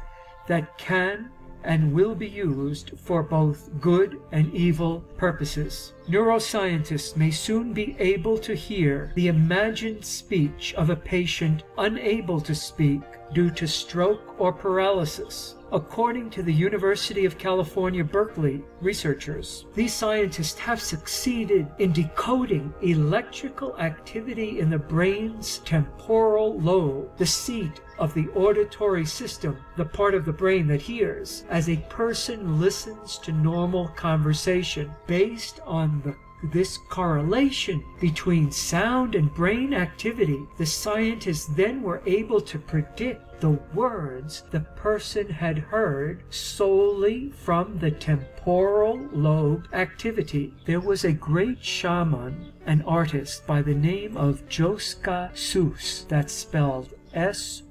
Speaker 1: that can and will be used for both good and evil purposes. Neuroscientists may soon be able to hear the imagined speech of a patient unable to speak due to stroke or paralysis. According to the University of California, Berkeley researchers, these scientists have succeeded in decoding electrical activity in the brain's temporal lobe, the seat of the auditory system, the part of the brain that hears, as a person listens to normal conversation. Based on this correlation between sound and brain activity, the scientists then were able to predict the words the person had heard solely from the temporal lobe activity. There was a great shaman, an artist by the name of Joska Seuss, that's spelled S-O-O-S.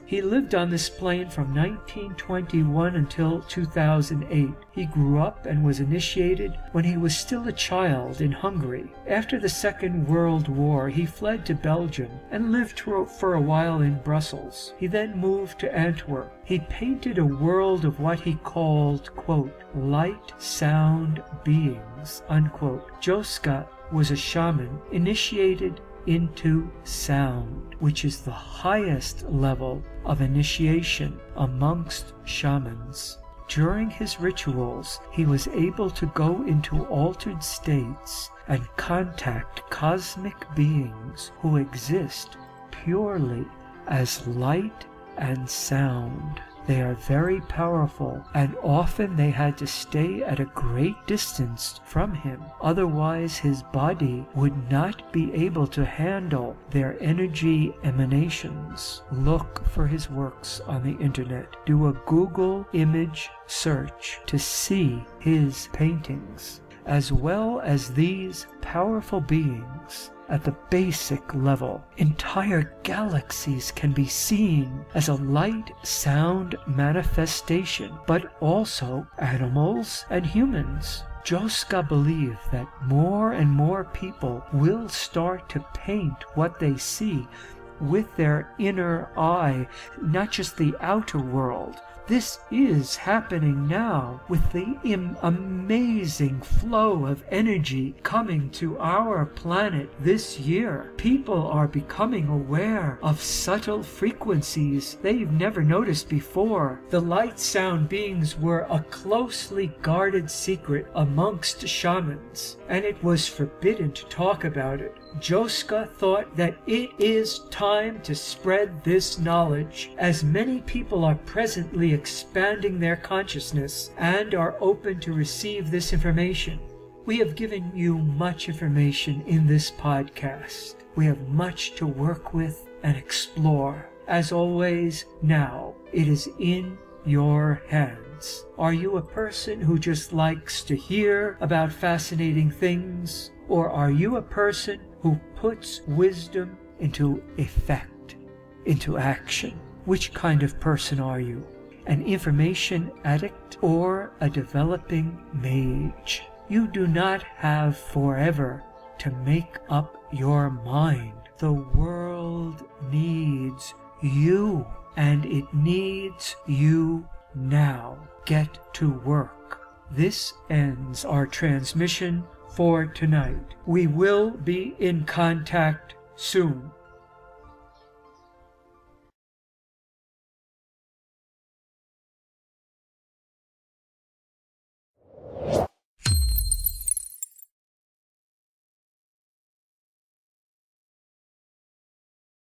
Speaker 1: He lived on this plane from 1921 until 2008. He grew up and was initiated when he was still a child in Hungary. After the Second World War, he fled to Belgium and lived for a while in Brussels. He then moved to Antwerp. He painted a world of what he called, quote, light sound beings, unquote. Joska was a shaman initiated into sound, which is the highest level of initiation amongst shamans. During his rituals, he was able to go into altered states and contact cosmic beings who exist purely as light and sound. They are very powerful, and often they had to stay at a great distance from him. Otherwise, his body would not be able to handle their energy emanations. Look for his works on the internet. Do a Google image search to see his paintings. As well as these powerful beings, at the basic level, entire galaxies can be seen as a light-sound manifestation, but also animals and humans. Joska believe that more and more people will start to paint what they see with their inner eye, not just the outer world. This is happening now with the amazing flow of energy coming to our planet this year. People are becoming aware of subtle frequencies they've never noticed before. The light sound beings were a closely guarded secret amongst shamans, and it was forbidden to talk about it. Joska thought that it is time to spread this knowledge, as many people are presently expanding their consciousness and are open to receive this information. We have given you much information in this podcast. We have much to work with and explore. As always, now it is in your hands. Are you a person who just likes to hear about fascinating things? Or are you a person who puts wisdom into effect, into action? Which kind of person are you? An information addict or a developing mage? You do not have forever to make up your mind. The world needs you, and it needs you now. Get to work. This ends our transmission for tonight. We will be in contact soon.